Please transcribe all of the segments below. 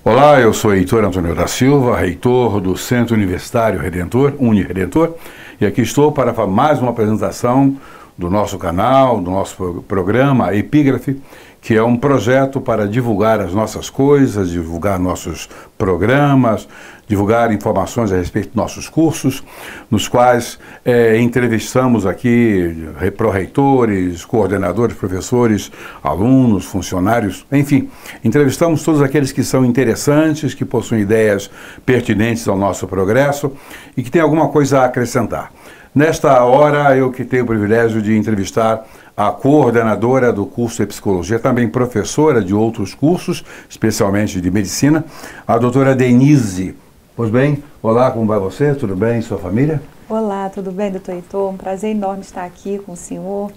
Olá, eu sou Heitor Antônio da Silva, reitor do Centro Universitário Redentor, Uniredentor, e aqui estou para mais uma apresentação do nosso canal, do nosso programa Epígrafe, que é um projeto para divulgar as nossas coisas, divulgar nossos programas, divulgar informações a respeito de nossos cursos, nos quais entrevistamos aqui pró-reitores, coordenadores, professores, alunos, funcionários, enfim, entrevistamos todos aqueles que são interessantes, que possuem ideias pertinentes ao nosso progresso e que têm alguma coisa a acrescentar. Nesta hora, eu que tenho o privilégio de entrevistar a coordenadora do curso de Psicologia, também professora de outros cursos, especialmente de Medicina, a doutora Denise. Pois bem, olá, como vai você? Tudo bem, sua família? Olá, tudo bem, doutor Heitor? Um prazer enorme estar aqui com o senhor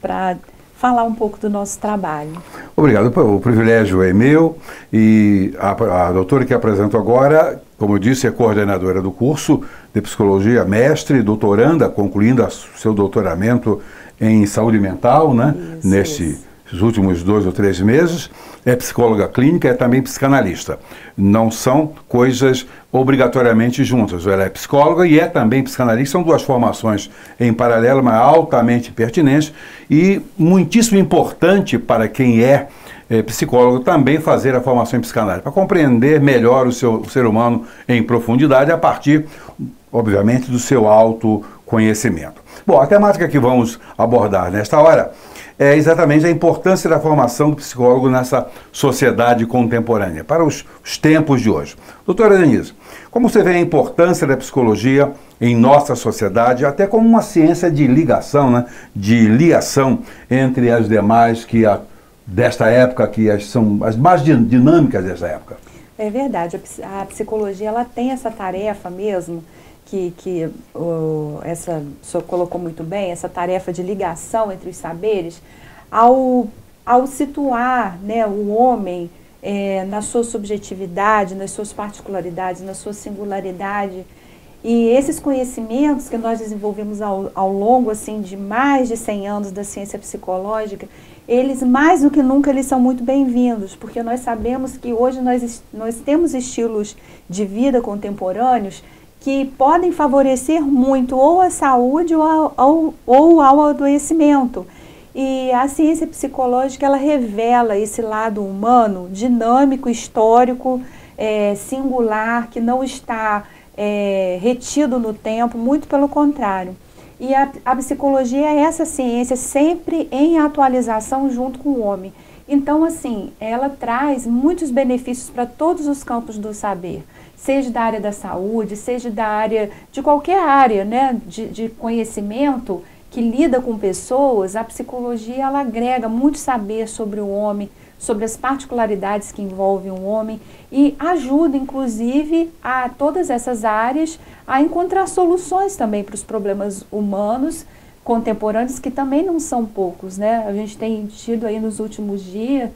para falar um pouco do nosso trabalho. Obrigado, o privilégio é meu e a doutora que apresento agora, como eu disse, é coordenadora do curso de Psicologia, mestre, doutoranda, concluindo seu doutoramento em saúde mental, né? Nesses últimos 2 ou 3 meses, é psicóloga clínica, é também psicanalista. Não são coisas obrigatoriamente juntas. Ela é psicóloga e é também psicanalista, são 2 formações em paralelo, mas altamente pertinentes e muitíssimo importante para quem é psicólogo também fazer a formação em psicanálise, para compreender melhor o ser humano em profundidade a partir, obviamente, do seu autoconhecimento. Bom, a temática que vamos abordar nesta hora é exatamente a importância da formação do psicólogo nessa sociedade contemporânea, para os tempos de hoje. Doutora Denise, como você vê a importância da psicologia em nossa sociedade, até como uma ciência de ligação, né, de ligação entre as demais desta época, que são as mais dinâmicas dessa época? É verdade, a psicologia ela tem essa tarefa mesmo, o senhor colocou muito bem, essa tarefa de ligação entre os saberes, ao situar, né, o homem na sua subjetividade, nas suas particularidades, na sua singularidade. E esses conhecimentos que nós desenvolvemos ao longo assim, de mais de 100 anos da ciência psicológica, eles mais do que nunca eles são muito bem-vindos, porque nós sabemos que hoje nós temos estilos de vida contemporâneos que podem favorecer muito ou a saúde ou ao adoecimento. E a ciência psicológica, ela revela esse lado humano, dinâmico, histórico, singular, que não está retido no tempo, muito pelo contrário. E a psicologia é essa ciência sempre em atualização junto com o homem. Então, assim, ela traz muitos benefícios para todos os campos do saber, seja da área da saúde, seja da área, de qualquer área, né, de conhecimento que lida com pessoas. A psicologia, ela agrega muito saber sobre o homem, sobre as particularidades que envolvem o homem e ajuda, inclusive, a todas essas áreas a encontrar soluções também para os problemas humanos contemporâneos, que também não são poucos, né? A gente tem tido aí nos últimos dias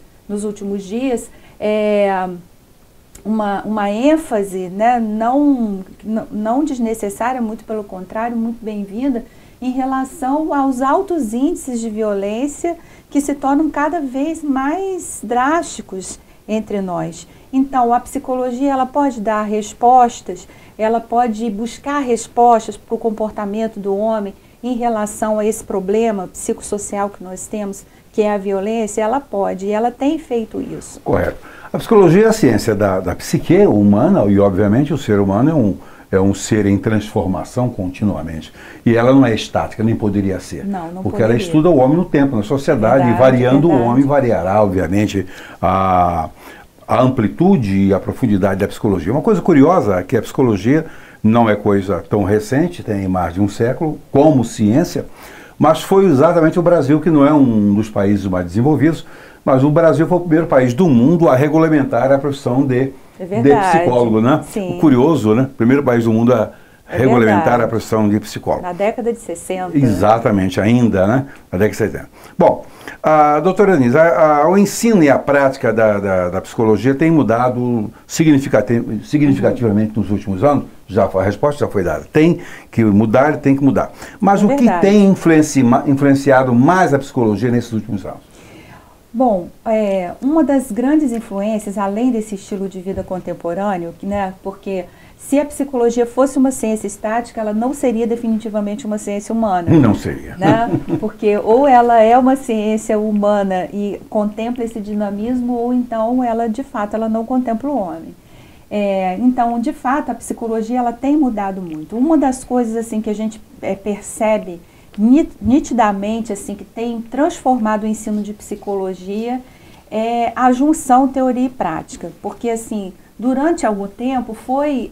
uma ênfase, né, não desnecessária, muito pelo contrário, muito bem-vinda, em relação aos altos índices de violência que se tornam cada vez mais drásticos entre nós. Então, a psicologia, ela pode dar respostas, ela pode buscar respostas para o comportamento do homem em relação a esse problema psicossocial que nós temos, que é a violência. Ela pode, e ela tem feito isso. Correto. A psicologia é a ciência da psique humana e, obviamente, o ser humano é um ser em transformação continuamente. E ela não é estática, nem poderia ser. Não porque poderia. Ela estuda o homem no tempo, na sociedade, e variando o homem, variará, obviamente, a amplitude e a profundidade da psicologia. Uma coisa curiosa é que a psicologia não é coisa tão recente, tem mais de um século, como ciência, mas foi exatamente o Brasil, que não é um dos países mais desenvolvidos, mas o Brasil foi o primeiro país do mundo a regulamentar a profissão de psicólogo, né? Sim. O curioso, né? Primeiro país do mundo a regulamentar a profissão de psicólogo. Na década de 60. Exatamente, ainda, né? Na década de 70. Bom, doutora Denise, o ensino e a prática da psicologia tem mudado significativamente nos últimos anos. A resposta já foi dada. Tem que mudar, tem que mudar. Mas o que tem influenciado mais a psicologia nesses últimos anos? Bom, uma das grandes influências, além desse estilo de vida contemporâneo, né, porque se a psicologia fosse uma ciência estática, ela não seria definitivamente uma ciência humana. Não seria. Né? Porque ou ela é uma ciência humana e contempla esse dinamismo, ou então ela, de fato, ela não contempla o homem. Então, de fato, a psicologia ela tem mudado muito. Uma das coisas assim que a gente percebe nitidamente, assim, que tem transformado o ensino de psicologia é a junção teoria e prática, porque assim, durante algum tempo foi,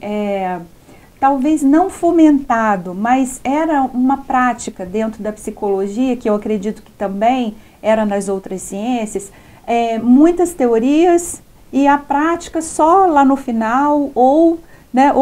talvez não fomentado, mas era uma prática dentro da psicologia, que eu acredito que também era nas outras ciências, muitas teorias e a prática só lá no final, ou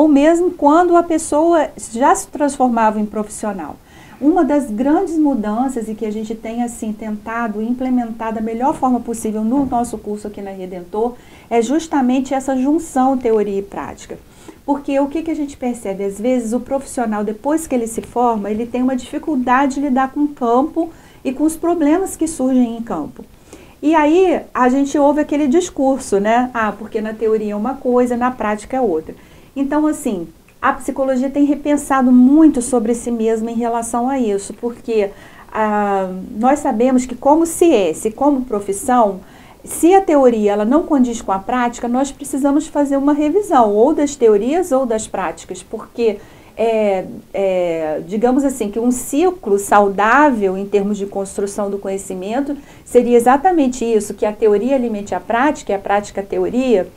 mesmo quando a pessoa já se transformava em profissional. Uma das grandes mudanças e que a gente tem assim tentado implementar da melhor forma possível no nosso curso aqui na Redentor é justamente essa junção teoria e prática. Porque o que a gente percebe? Às vezes o profissional, depois que ele se forma, ele tem uma dificuldade de lidar com o campo e com os problemas que surgem em campo. E aí a gente ouve aquele discurso, né? Porque na teoria é uma coisa, na prática é outra. Então, assim, a psicologia tem repensado muito sobre si mesma em relação a isso, porque nós sabemos que como ciência e como profissão, se a teoria ela não condiz com a prática, nós precisamos fazer uma revisão, ou das teorias ou das práticas, porque, digamos assim, que um ciclo saudável em termos de construção do conhecimento seria exatamente isso, que a teoria alimente a prática e a prática a teoria.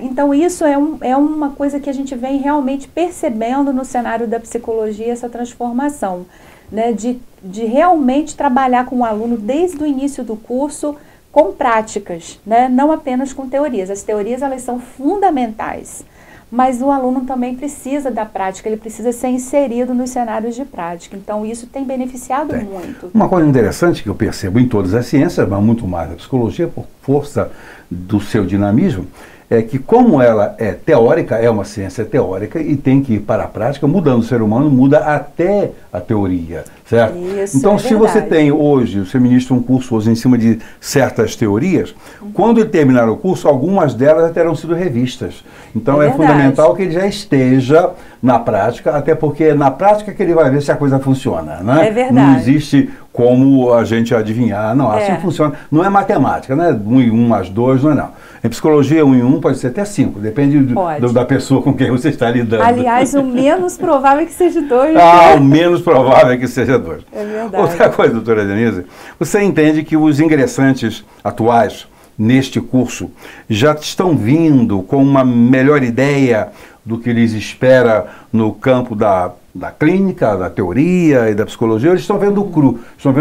Então isso é uma coisa que a gente vem realmente percebendo no cenário da psicologia, essa transformação, né, de realmente trabalhar com o aluno desde o início do curso com práticas, né, não apenas com teorias. As teorias elas são fundamentais, mas o aluno também precisa da prática, ele precisa ser inserido nos cenários de prática. Então isso tem beneficiado muito. Uma coisa interessante que eu percebo em todas as ciências, mas muito mais na psicologia, por força do seu dinamismo, é que como ela é teórica, é uma ciência teórica e tem que ir para a prática, mudando o ser humano, muda até a teoria, certo? Isso, então, se você tem hoje, você ministra um curso hoje em cima de certas teorias, quando ele terminar o curso, algumas delas terão sido revistas. Então, é fundamental que ele já esteja na prática, até porque é na prática que ele vai ver se a coisa funciona, né? É verdade. Não existe como a gente adivinhar, não, assim funciona. Não é matemática, né? 1 e 1 mais 2, não é não. Em psicologia, 1 e 1 pode ser até 5, depende da pessoa com quem você está lidando. Aliás, o menos provável é que seja 2. O menos provável é que seja 2. É verdade. Outra coisa, doutora Denise, você entende que os ingressantes atuais neste curso já estão vindo com uma melhor ideia do que lhes espera no campo da clínica, da teoria e da psicologia? Eles estão vendo cru, estão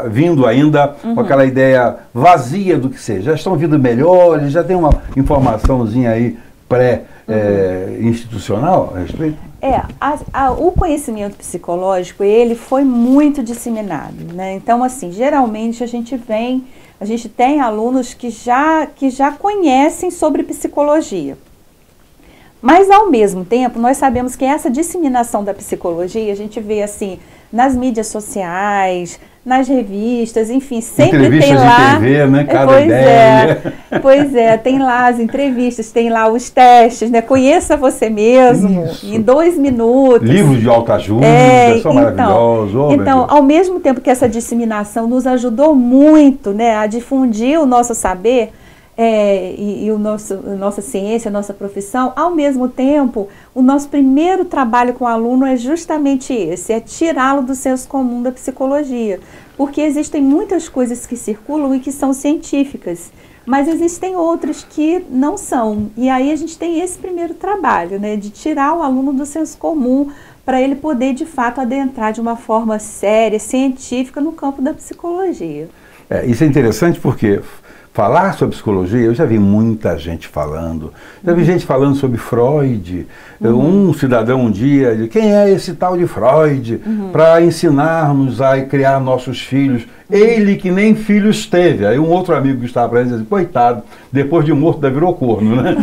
vindo ainda com aquela ideia vazia do que seja. Já estão vindo melhor, eles já têm uma informaçãozinha aí pré-institucional a respeito? O conhecimento psicológico, ele foi muito disseminado, né? Então, assim, geralmente a gente tem alunos que já conhecem sobre psicologia. Mas, ao mesmo tempo, nós sabemos que essa disseminação da psicologia, a gente vê, assim, nas mídias sociais, nas revistas, enfim, sempre entrevistas tem lá... de TV, né? Cada ideia. Pois é, tem lá as entrevistas, tem lá os testes, né? Conheça você mesmo, em 2 minutos. Livros de autoajuda, são maravilhosos. Então, ao mesmo tempo que essa disseminação nos ajudou muito, né, a difundir o nosso saber, e nossa ciência, a nossa profissão, ao mesmo tempo, o nosso primeiro trabalho com o aluno é justamente esse, é tirá-lo do senso comum da psicologia, porque existem muitas coisas que circulam e que são científicas, mas existem outras que não são, e aí a gente tem esse primeiro trabalho, né, de tirar o aluno do senso comum, para ele poder, de fato, adentrar de uma forma séria, científica, no campo da psicologia. Isso é interessante porque... falar sobre psicologia, eu já vi muita gente falando. Já vi gente falando sobre Freud. Um cidadão um dia disse, quem é esse tal de Freud? Para ensinar-nos a criar nossos filhos. Ele que nem filhos teve. Aí um outro amigo que estava para ele disse, coitado, depois de morto ainda virou corno, né?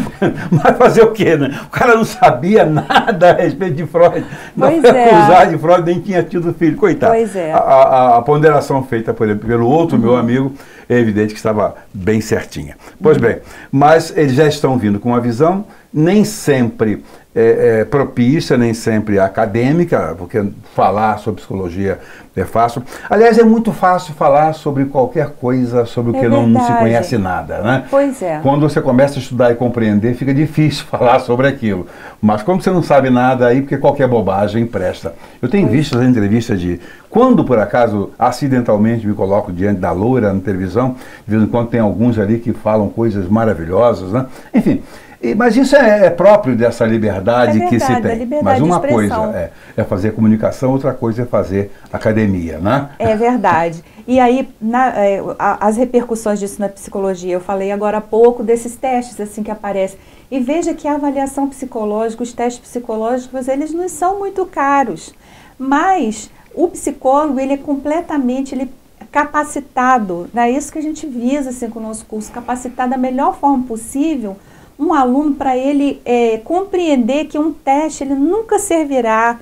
Mas fazer o quê, né? O cara não sabia nada a respeito de Freud. Não foi acusar de Freud, nem tinha tido filho. Coitado. Pois é. A ponderação feita pelo outro meu amigo, é evidente que estava bem certinha. Pois bem, mas eles já estão vindo com uma visão nem sempre propícia, nem sempre acadêmica, porque falar sobre psicologia é fácil. Aliás, é muito fácil falar sobre qualquer coisa sobre o que não se conhece nada, né? Pois é. Quando você começa a estudar e compreender, fica difícil falar sobre aquilo. Mas como você não sabe nada aí, porque qualquer bobagem presta. Eu tenho visto as entrevistas de... Quando, por acaso, acidentalmente me coloco diante da loura na televisão, de vez em quando tem alguns ali que falam coisas maravilhosas, né? Enfim... Mas isso é próprio dessa liberdade que se tem. Mas uma coisa é fazer comunicação, outra coisa é fazer academia, né? É verdade. E aí, as repercussões disso na psicologia, eu falei agora há pouco desses testes assim que aparecem. E veja que a avaliação psicológica, os testes psicológicos, eles não são muito caros. Mas o psicólogo, ele é completamente capacitado. É isso que a gente visa assim, com o nosso curso, capacitar da melhor forma possível um aluno para ele compreender que um teste ele nunca servirá,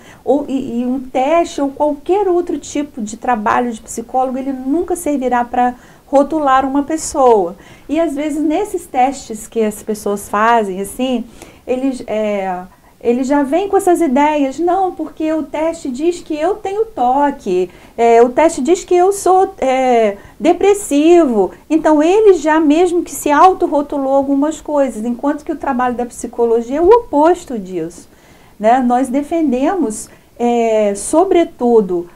e um teste ou qualquer outro tipo de trabalho de psicólogo, ele nunca servirá para rotular uma pessoa. E às vezes nesses testes que as pessoas fazem, assim, eles já vêm com essas ideias, não, porque o teste diz que eu tenho toque, o teste diz que eu sou depressivo. Então, ele já mesmo que se autorrotulou algumas coisas, enquanto que o trabalho da psicologia é o oposto disso, né? Nós defendemos, sobretudo,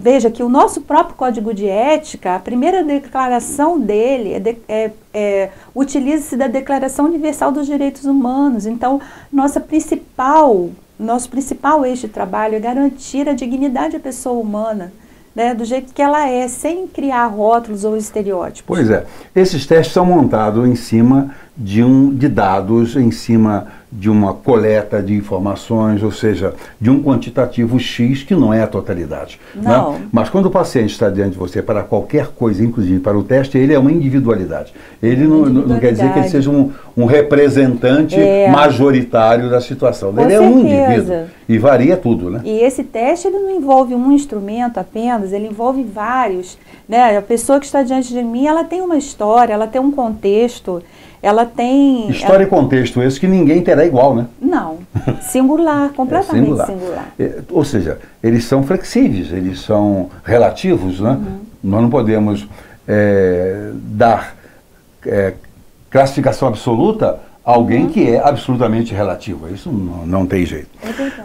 veja que o nosso próprio Código de Ética, a primeira declaração dele utiliza-se da Declaração Universal dos Direitos Humanos. Então, nosso principal eixo de trabalho é garantir a dignidade da pessoa humana, né, do jeito que ela é, sem criar rótulos ou estereótipos. Pois é, esses testes são montados em cima de dados, em cima de uma coleta de informações, ou seja, de um quantitativo X que não é a totalidade. Não. Né? Mas quando o paciente está diante de você para qualquer coisa, inclusive para o teste, ele é uma individualidade. Ele não quer dizer que ele seja um representante majoritário da situação. Ele é um indivíduo e varia tudo, né? E esse teste ele não envolve um instrumento apenas, ele envolve vários. Né? A pessoa que está diante de mim, ela tem uma história, ela tem um contexto. Ela tem... História e contexto esse que ninguém terá igual, né? Não, singular, completamente singular. Ou seja, eles são flexíveis, eles são relativos, né? Nós não podemos dar classificação absoluta a alguém que é absolutamente relativo. Isso não tem jeito.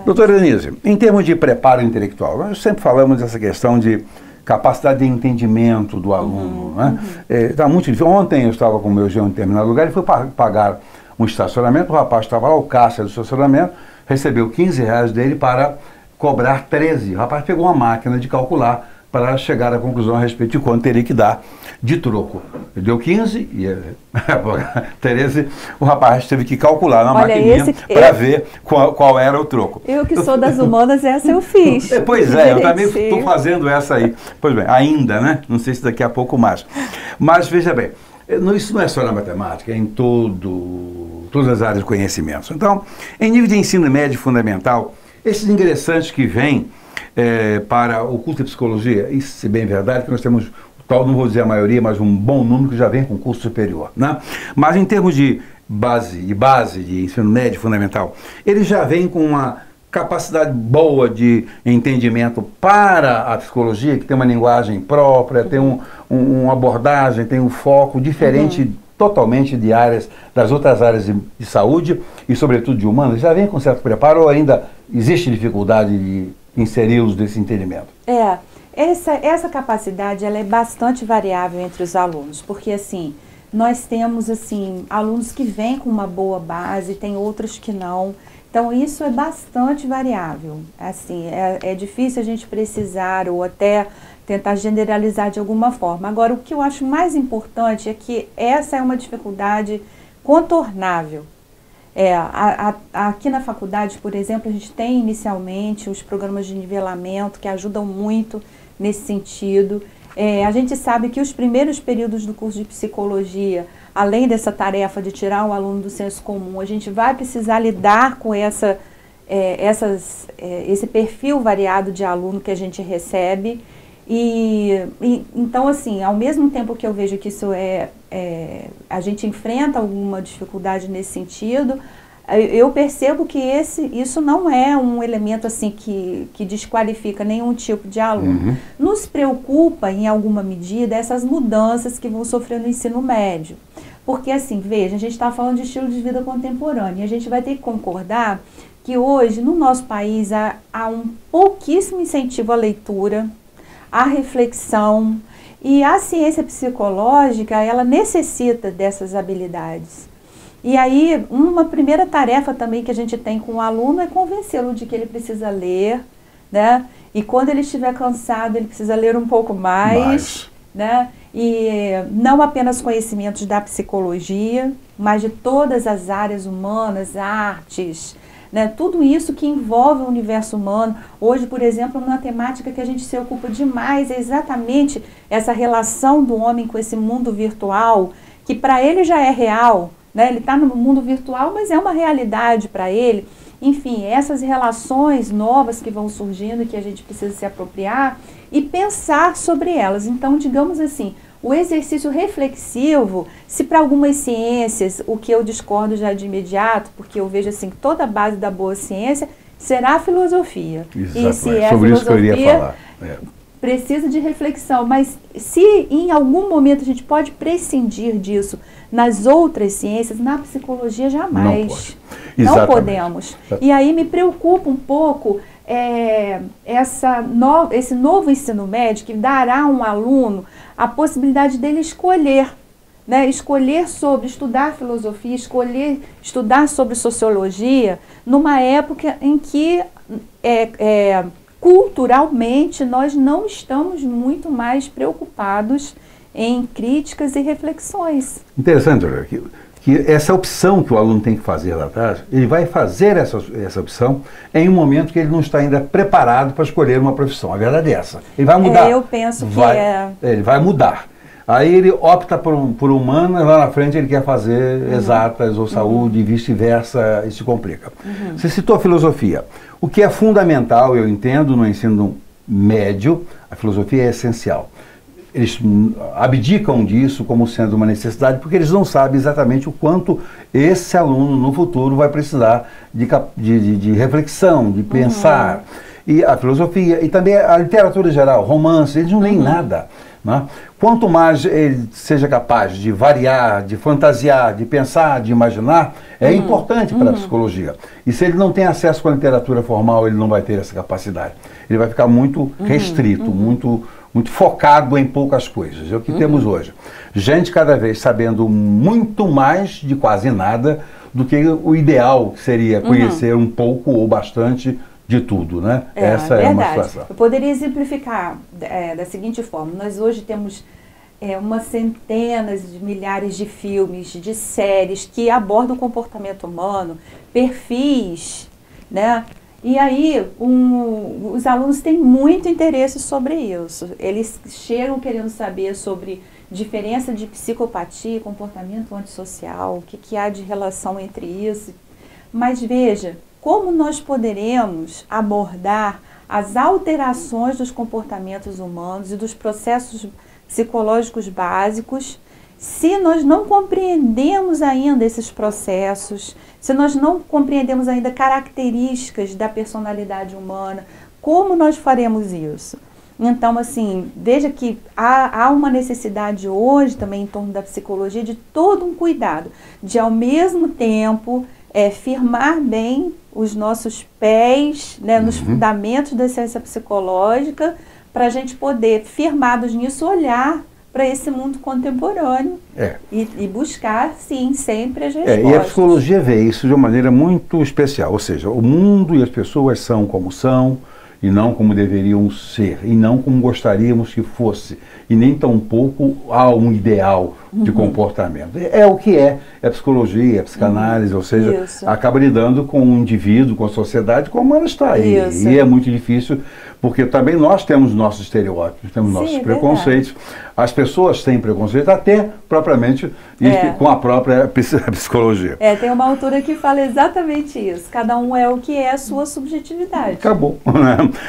Doutora Denise, em termos de preparo intelectual, nós sempre falamos dessa questão de capacidade de entendimento do aluno. Né? Tá muito difícil. Ontem eu estava com o meu genro em determinado lugar e fui pagar um estacionamento, o rapaz estava lá, o caixa do estacionamento, recebeu R$15 dele para cobrar 13. O rapaz pegou uma máquina de calcular para chegar à conclusão a respeito de quanto teria que dar de troco. Ele deu 15 e 13, o rapaz teve que calcular na maquininha para ver qual era o troco. Eu que sou das humanas, essa eu fiz. Pois é, eu também estou fazendo essa aí. Pois bem, ainda, né? Não sei se daqui a pouco mais. Mas veja bem, isso não é só na matemática, é em todas as áreas de conhecimento. Então, em nível de ensino médio fundamental, esses ingressantes que vêm para o curso de psicologia, isso é bem verdade, que nós temos, não vou dizer a maioria, mas um bom número que já vem com curso superior, né? Mas em termos de base de ensino médio fundamental, eles já vêm com uma capacidade boa de entendimento para a psicologia, que tem uma linguagem própria, tem uma abordagem, tem um foco diferente totalmente das outras áreas de saúde e sobretudo de humanas. Já vem com certo preparo ou ainda existe dificuldade de inseri-los nesse entendimento? Essa capacidade ela é bastante variável entre os alunos, porque assim, nós temos assim, alunos que vêm com uma boa base, tem outros que não. Então isso é bastante variável. Assim, é difícil a gente precisar ou até tentar generalizar de alguma forma. Agora, o que eu acho mais importante é que essa é uma dificuldade contornável. Aqui na faculdade, por exemplo, a gente tem inicialmente os programas de nivelamento que ajudam muito nesse sentido. A gente sabe que os primeiros períodos do curso de psicologia, além dessa tarefa de tirar o aluno do senso comum, a gente vai precisar lidar com esse perfil variado de aluno que a gente recebe. Então, assim, ao mesmo tempo que eu vejo que isso a gente enfrenta alguma dificuldade nesse sentido, eu percebo que isso não é um elemento assim que desqualifica nenhum tipo de aluno. Nos preocupa, em alguma medida, essas mudanças que vão sofrer no ensino médio. Porque, assim, veja, a gente está falando de estilo de vida contemporâneo, e a gente vai ter que concordar que hoje, no nosso país, há um pouquíssimo incentivo à leitura, à reflexão, e a ciência psicológica, ela necessita dessas habilidades. E aí, uma primeira tarefa também que a gente tem com o aluno é convencê-lo de que ele precisa ler, né? E quando ele estiver cansado, ele precisa ler um pouco mais, né? E não apenas conhecimentos da psicologia, mas de todas as áreas humanas, artes, né? Tudo isso que envolve o universo humano. Hoje, por exemplo, uma temática que a gente se ocupa demais é exatamente essa relação do homem com esse mundo virtual, que para ele já é real, né? Ele está no mundo virtual, mas é uma realidade para ele. Enfim, essas relações novas que vão surgindo e que a gente precisa se apropriar e pensar sobre elas. Então, digamos assim, o exercício reflexivo, se para algumas ciências, o que eu discordo já de imediato, porque eu vejo assim que toda a base da boa ciência será a filosofia. Exatamente. E se é sobre isso que eu iria falar. Precisa de reflexão, mas se em algum momento a gente pode prescindir disso nas outras ciências, na psicologia jamais. Não podemos. E aí me preocupa um pouco esse novo ensino médio que dará a um aluno a possibilidade dele escolher, né? Escolher sobre estudar filosofia, escolher estudar sobre sociologia, numa época em que culturalmente, nós não estamos muito mais preocupados em críticas e reflexões. Interessante, que essa opção que o aluno tem que fazer lá atrás, ele vai fazer essa opção em um momento que ele não está ainda preparado para escolher uma profissão. A verdade é essa. Ele vai mudar. Eu penso que Ele vai mudar. Aí ele opta por humanas, lá na frente ele quer fazer exatas ou saúde e vice-versa, isso se complica. Você citou a filosofia. O que é fundamental, eu entendo, no ensino médio, a filosofia é essencial. Eles abdicam disso como sendo uma necessidade, porque eles não sabem exatamente o quanto esse aluno no futuro vai precisar de reflexão, de pensar. E a filosofia, e também a literatura em geral, romance, eles não leem nada. Né? Quanto mais ele seja capaz de variar, de fantasiar, de pensar, de imaginar, é importante para a psicologia. E se ele não tem acesso com a literatura formal, ele não vai ter essa capacidade. Ele vai ficar muito restrito, muito focado em poucas coisas. É o que temos hoje. Gente cada vez sabendo muito mais de quase nada do que o ideal, que seria conhecer um pouco ou bastante de tudo, né? Essa é uma situação. Eu poderia exemplificar da seguinte forma: nós hoje temos umas centenas de milhares de filmes, de séries que abordam o comportamento humano, perfis, né? E aí os alunos têm muito interesse sobre isso. Eles chegam querendo saber sobre diferença de psicopatia e comportamento antissocial, o que há de relação entre isso. Mas veja, como nós poderemos abordar as alterações dos comportamentos humanos e dos processos psicológicos básicos se nós não compreendemos ainda esses processos, se nós não compreendemos ainda características da personalidade humana? Como nós faremos isso? Então, assim, veja que há uma necessidade hoje também em torno da psicologia de todo um cuidado, de ao mesmo tempo firmar bem os nossos pés, né, nos fundamentos da ciência psicológica, para a gente poder, firmados nisso, olhar para esse mundo contemporâneo e buscar, sim, sempre as respostas. E a psicologia vê isso de uma maneira muito especial, ou seja, o mundo e as pessoas são como são, e não como deveriam ser, e não como gostaríamos que fosse, e nem tampouco há um ideal, de comportamento. É o que é psicologia, é psicanálise, ou seja, acaba lidando com o indivíduo, com a sociedade, como ela está aí. E é muito difícil, porque também nós temos nossos estereótipos, temos nossos preconceitos. As pessoas têm preconceito até propriamente com a própria psicologia. Tem uma autora que fala exatamente isso. Cada um é o que é a sua subjetividade. Acabou.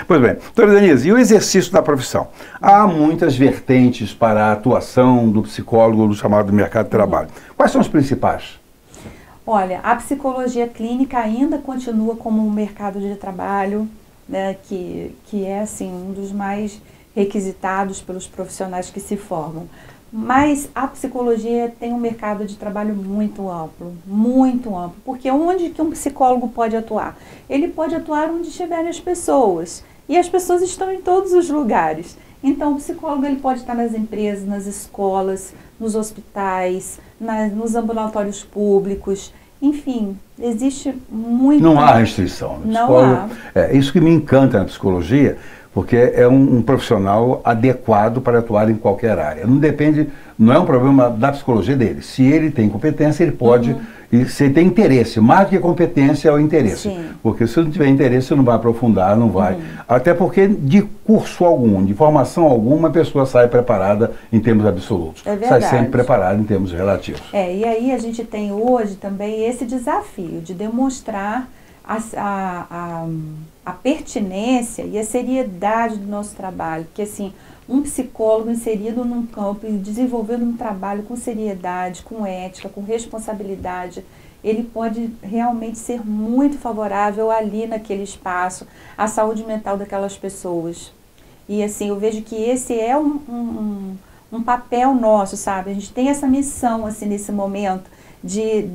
Pois bem, doutora Denise, e o exercício da profissão? Há muitas vertentes para a atuação do psicólogo do chamado mercado de trabalho. Quais são os principais? Olha, a psicologia clínica ainda continua como um mercado de trabalho, né, que é assim, um dos mais requisitados pelos profissionais que se formam. Mas a psicologia tem um mercado de trabalho muito amplo, porque onde que um psicólogo pode atuar? Ele pode atuar onde estiverem as pessoas, e as pessoas estão em todos os lugares. Então, o psicólogo ele pode estar nas empresas, nas escolas, nos hospitais, nos ambulatórios públicos, enfim, existe muito... Não há restrição. Não há. É isso que me encanta na psicologia, porque é um profissional adequado para atuar em qualquer área. Não é um problema da psicologia dele. Se ele tem competência, ele pode, e se ele tem interesse, mais do que competência é o interesse. Sim. Porque se não tiver interesse, você não vai aprofundar, não vai. Até porque de curso algum, de formação alguma, a pessoa sai preparada em termos absolutos. É verdade. Sai sempre preparada em termos relativos. E aí a gente tem hoje também esse desafio de demonstrar a pertinência e a seriedade do nosso trabalho, porque assim, um psicólogo inserido num campo e desenvolvendo um trabalho com seriedade, com ética, com responsabilidade, ele pode realmente ser muito favorável ali naquele espaço, à saúde mental daquelas pessoas. E assim, eu vejo que esse é um papel nosso, sabe? A gente tem essa missão assim nesse momento, de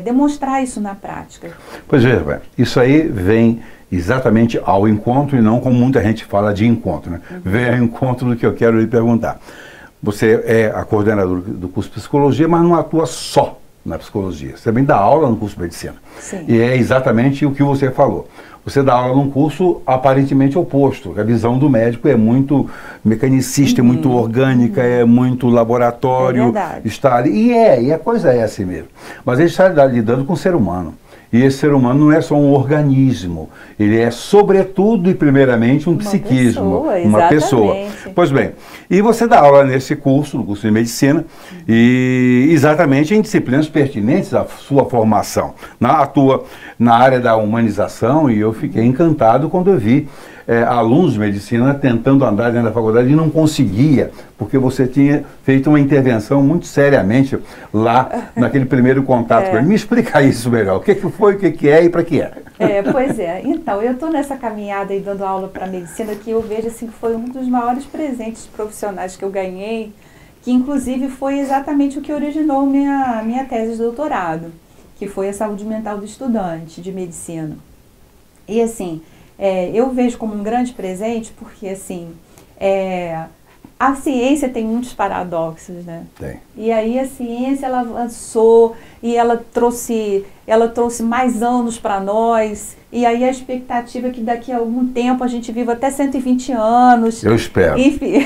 demonstrar isso na prática. Pois é, isso aí vem exatamente ao encontro e não como muita gente fala de encontro, né? Vem ao encontro do que eu quero lhe perguntar. Você é a coordenadora do curso de psicologia, mas não atua só na psicologia. Você também dá aula no curso de medicina. Sim. E é exatamente o que você falou. Você dá aula num curso aparentemente oposto. A visão do médico é muito mecanicista, é muito orgânica, é muito laboratório. Está ali. E a coisa é assim mesmo. Mas ele está lidando com o ser humano. E esse ser humano não é só um organismo, ele é sobretudo e primeiramente um psiquismo, uma pessoa. Pois bem, e você dá aula nesse curso, no curso de medicina, e exatamente em disciplinas pertinentes à sua formação. Atua na área da humanização e eu fiquei encantado quando eu vi alunos de medicina tentando andar dentro da faculdade e não conseguia, porque você tinha feito uma intervenção muito seriamente lá naquele primeiro contato com ele. Me explica isso melhor, o que foi, o que é e para que é. Pois é, então, eu estou nessa caminhada aí dando aula para medicina que eu vejo assim que foi um dos maiores presentes profissionais que eu ganhei, que inclusive foi exatamente o que originou minha tese de doutorado, que foi a saúde mental do estudante de medicina. E assim, eu vejo como um grande presente porque assim, a ciência tem muitos paradoxos, né? Tem. E aí a ciência ela avançou e ela trouxe mais anos para nós. E aí a expectativa é que daqui a algum tempo a gente viva até 120 anos. Eu espero. Enfim.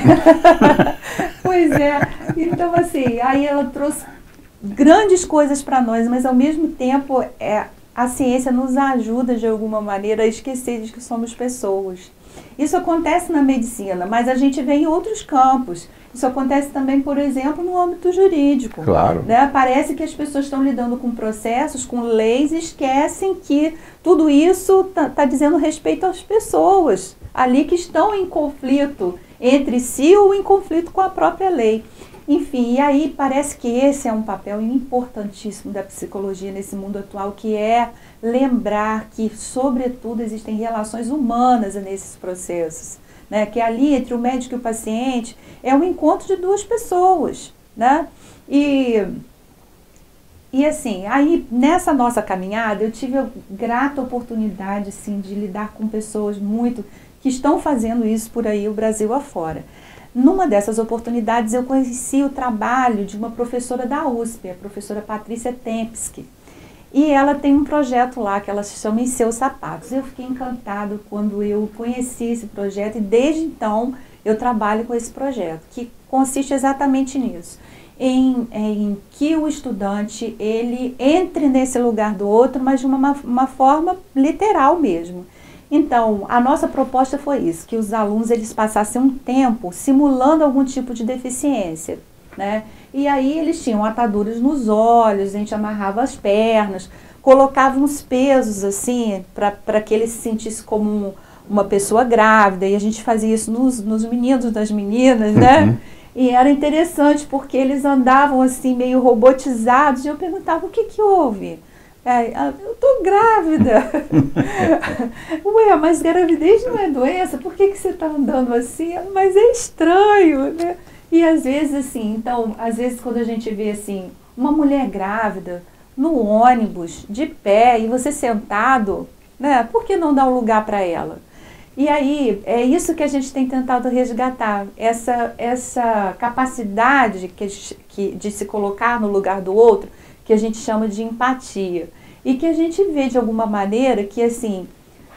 Pois é. Então assim, aí ela trouxe grandes coisas para nós, mas ao mesmo tempo a ciência nos ajuda de alguma maneira a esquecer de que somos pessoas. Isso acontece na medicina, mas a gente vê em outros campos. Isso acontece também, por exemplo, no âmbito jurídico. Claro. Né? Parece que as pessoas estão lidando com processos, com leis, e esquecem que tudo isso está dizendo respeito às pessoas ali que estão em conflito entre si ou em conflito com a própria lei. Enfim, e aí parece que esse é um papel importantíssimo da psicologia nesse mundo atual, que é lembrar que, sobretudo, existem relações humanas nesses processos, né? Que ali, entre o médico e o paciente, é um encontro de duas pessoas, né? E assim, aí nessa nossa caminhada, eu tive a grata oportunidade, assim, de lidar com pessoas que estão fazendo isso por aí, o Brasil afora. Numa dessas oportunidades, eu conheci o trabalho de uma professora da USP, a professora Patrícia Tempsky. E ela tem um projeto lá que ela se chama Em Seus Sapatos. Eu fiquei encantada quando eu conheci esse projeto e desde então eu trabalho com esse projeto, que consiste exatamente nisso. em que o estudante ele entre nesse lugar do outro, mas de uma forma literal mesmo. Então, a nossa proposta foi isso, que os alunos eles passassem um tempo simulando algum tipo de deficiência, né? E aí eles tinham ataduras nos olhos, a gente amarrava as pernas, colocava uns pesos assim, para que ele se sentisse como uma pessoa grávida, e a gente fazia isso nos meninos, das meninas, né? E era interessante, porque eles andavam assim, meio robotizados, e eu perguntava, o que que houve? Eu tô grávida. Ué, mas gravidez não é doença, por que que você tá andando assim? Mas é estranho, né? E às vezes assim, então, às vezes quando a gente vê assim, uma mulher grávida, no ônibus, de pé, e você sentado, né? Por que não dar um lugar para ela? E aí, é isso que a gente tem tentado resgatar, essa capacidade de se colocar no lugar do outro, que a gente chama de empatia. E que a gente vê de alguma maneira que, assim,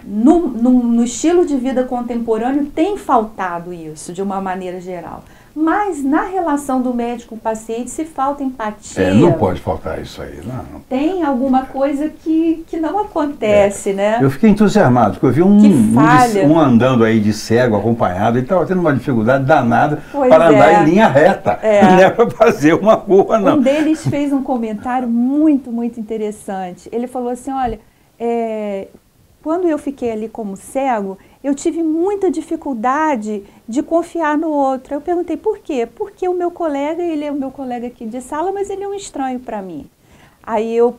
no estilo de vida contemporâneo tem faltado isso, de uma maneira geral. Mas na relação do médico com o paciente, se falta empatia... não pode faltar isso aí, não. Tem alguma coisa que não acontece, né? Eu fiquei entusiasmado, porque eu vi um andando aí de cego, acompanhado, ele estava tendo uma dificuldade danada para andar em linha reta. Não é para fazer uma curva, não. Um deles fez um comentário muito, muito interessante. Ele falou assim, olha, quando eu fiquei ali como cego, eu tive muita dificuldade de confiar no outro. Eu perguntei por quê? Porque o meu colega, ele é o meu colega aqui de sala, mas ele é um estranho para mim. Aí eu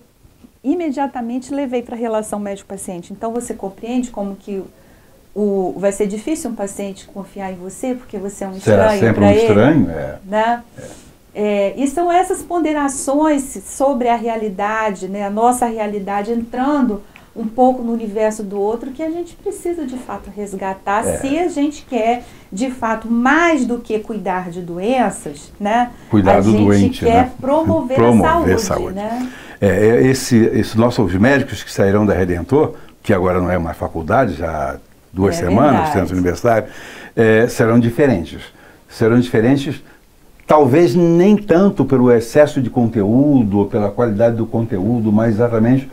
imediatamente levei para a relação médico-paciente. Então você compreende como que vai ser difícil um paciente confiar em você, porque você é um estranho para ele. Será sempre um estranho? Né? E são essas ponderações sobre a realidade, né? A nossa realidade entrando um pouco no universo do outro, que a gente precisa de fato resgatar, se a gente quer de fato mais do que cuidar de doenças, né? Cuidar do doente, a gente quer promover a saúde. Né? Esses nossos médicos que saíram da Redentor, que agora não é mais faculdade, já há 2 semanas, centro universitário, serão diferentes. Serão diferentes, talvez nem tanto pelo excesso de conteúdo, ou pela qualidade do conteúdo, mas exatamente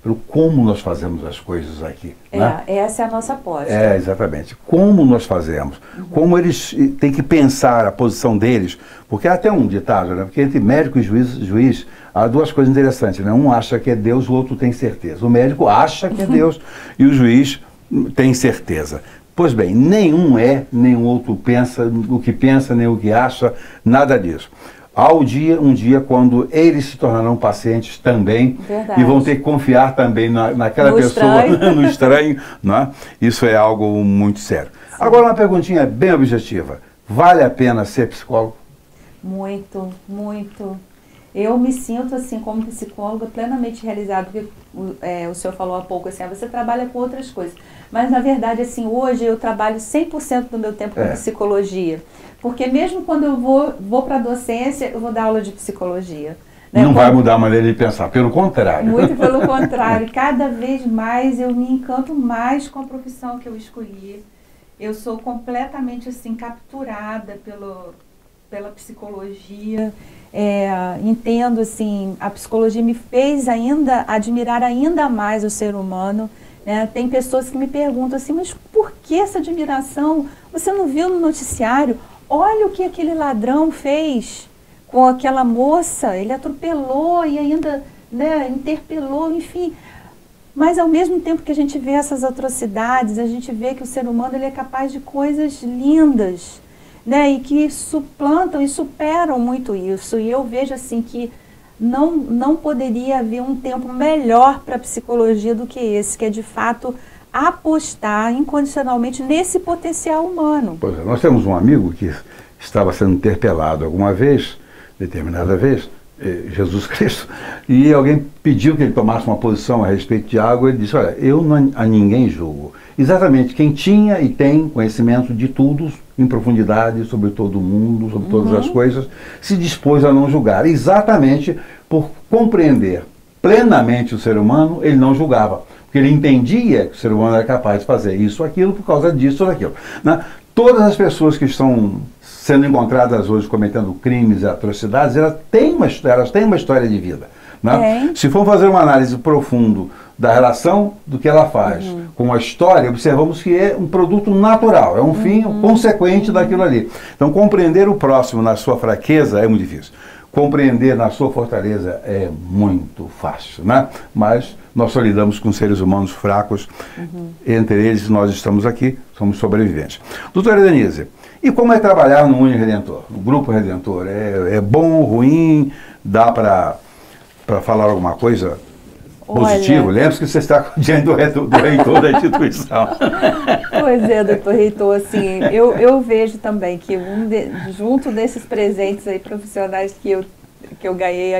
pelo como nós fazemos as coisas aqui. Né? Essa é a nossa aposta. Exatamente. Como nós fazemos. Como eles têm que pensar a posição deles. Porque há até um ditado, né? Porque entre médico e juiz há 2 coisas interessantes. Né? Um acha que é Deus, o outro tem certeza. O médico acha que é Deus e o juiz tem certeza. Pois bem, nenhum outro pensa o que pensa, nem o que acha, nada disso. Há um dia quando eles se tornarão pacientes também. Verdade. E vão ter que confiar também naquela pessoa, no estranho. Né? Isso é algo muito sério. Sim. Agora uma perguntinha bem objetiva. Vale a pena ser psicólogo? Muito, muito. Eu me sinto, assim, como psicóloga, plenamente realizada, porque o senhor falou há pouco, assim, você trabalha com outras coisas. Mas, na verdade, assim, hoje eu trabalho 100% do meu tempo com psicologia. Porque mesmo quando eu vou para a docência, eu vou dar aula de psicologia. Né? Não vai mudar a maneira de pensar, pelo contrário. Muito pelo contrário. Cada vez mais eu me encanto mais com a profissão que eu escolhi. Eu sou completamente, assim, capturada pela psicologia. Entendo, assim, a psicologia me fez ainda admirar ainda mais o ser humano. Né? Tem pessoas que me perguntam assim, mas por que essa admiração? Você não viu no noticiário? Olha o que aquele ladrão fez com aquela moça, ele atropelou e ainda, né, interpelou, enfim. Mas ao mesmo tempo que a gente vê essas atrocidades, a gente vê que o ser humano ele é capaz de coisas lindas, né, e que suplantam e superam muito isso. E eu vejo assim que não poderia haver um tempo melhor para a psicologia do que esse, que é de fato apostar incondicionalmente nesse potencial humano. Pois é, nós temos um amigo que estava sendo interpelado alguma vez, determinada vez, Jesus Cristo, e alguém pediu que ele tomasse uma posição a respeito de algo, ele disse, olha, eu a ninguém julgo. Exatamente, quem tinha e tem conhecimento de tudo, em profundidade, sobre todo o mundo, sobre todas as coisas, se dispôs a não julgar. Exatamente por compreender plenamente o ser humano, ele não julgava. Porque ele entendia que o ser humano era capaz de fazer isso ou aquilo por causa disso ou daquilo. Né? Todas as pessoas que estão sendo encontradas hoje cometendo crimes e atrocidades, elas têm uma história de vida. Né? Se for fazer uma análise profunda da relação do que ela faz com a história, observamos que é um produto natural, é um fim consequente daquilo ali. Então, compreender o próximo na sua fraqueza é muito difícil. Compreender na sua fortaleza é muito fácil, né? Mas nós só lidamos com seres humanos fracos, entre eles nós estamos aqui, somos sobreviventes. Doutora Denise, e como é trabalhar no Uni Redentor, no Grupo Redentor? É bom, ruim, dá para falar alguma coisa positivo? Lembre-se que você está diante do reitor da instituição. Pois é, doutor reitor, assim, eu vejo também que junto desses presentes aí profissionais que eu ganhei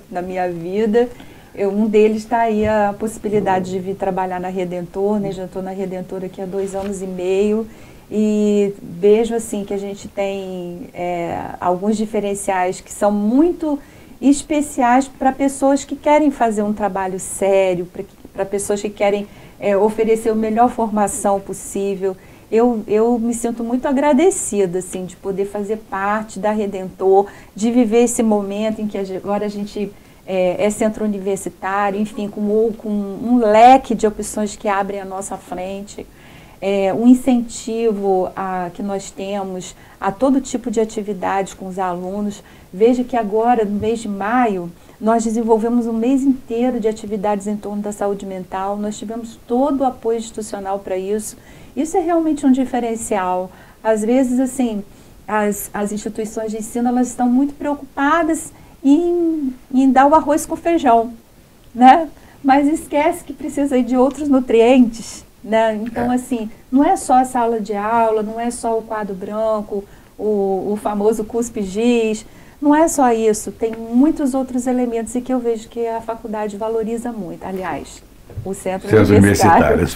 na minha vida, um deles está aí a possibilidade de vir trabalhar na Redentor, né? Já estou na Redentor aqui há 2 anos e meio, e vejo assim que a gente tem alguns diferenciais que são muito especiais para pessoas que querem fazer um trabalho sério, para pessoas que querem oferecer a melhor formação possível. Eu me sinto muito agradecida assim, de poder fazer parte da Redentor, de viver esse momento em que agora a gente é centro universitário, enfim, com um leque de opções que abrem à nossa frente. Um incentivo que nós temos a todo tipo de atividades com os alunos. Veja que agora, no mês de maio, nós desenvolvemos um mês inteiro de atividades em torno da saúde mental. Nós tivemos todo o apoio institucional para isso. Isso é realmente um diferencial. Às vezes, assim, as instituições de ensino, elas estão muito preocupadas em dar o arroz com feijão, né? Mas esquece que precisa de outros nutrientes. Né? Então, assim, não é só a sala de aula, não é só o quadro branco, o famoso cuspe-giz, não é só isso, tem muitos outros elementos e que eu vejo que a faculdade valoriza muito. Aliás, o centro universitário.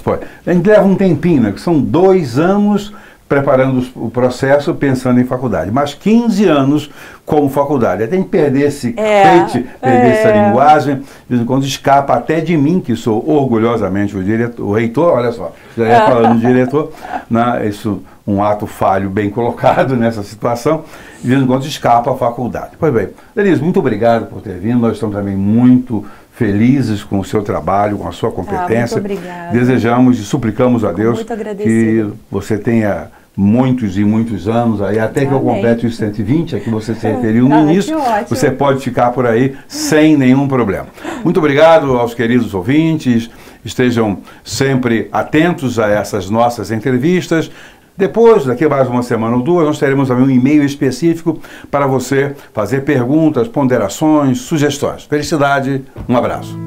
A gente leva um tempinho, né? Que são 2 anos preparando o processo, pensando em faculdade, mas 15 anos como faculdade. Tem que perder esse peito, perder essa linguagem, de vez em quando escapa até de mim, que sou orgulhosamente o reitor, olha só, já ia falando de diretor, né, isso um ato falho bem colocado nessa situação, de vez em quando escapa a faculdade. Pois bem, Denise, muito obrigado por ter vindo, nós estamos também muito felizes com o seu trabalho, com a sua competência. Muito obrigada. Desejamos e suplicamos a Deus que você tenha muitos e muitos anos aí, até que eu complete os 120, a que você se referiu no início, você pode ficar por aí sem nenhum problema. Muito obrigado aos queridos ouvintes, estejam sempre atentos a essas nossas entrevistas. Depois, daqui a mais uma semana ou 2, nós teremos também um e-mail específico para você fazer perguntas, ponderações, sugestões. Felicidade, um abraço.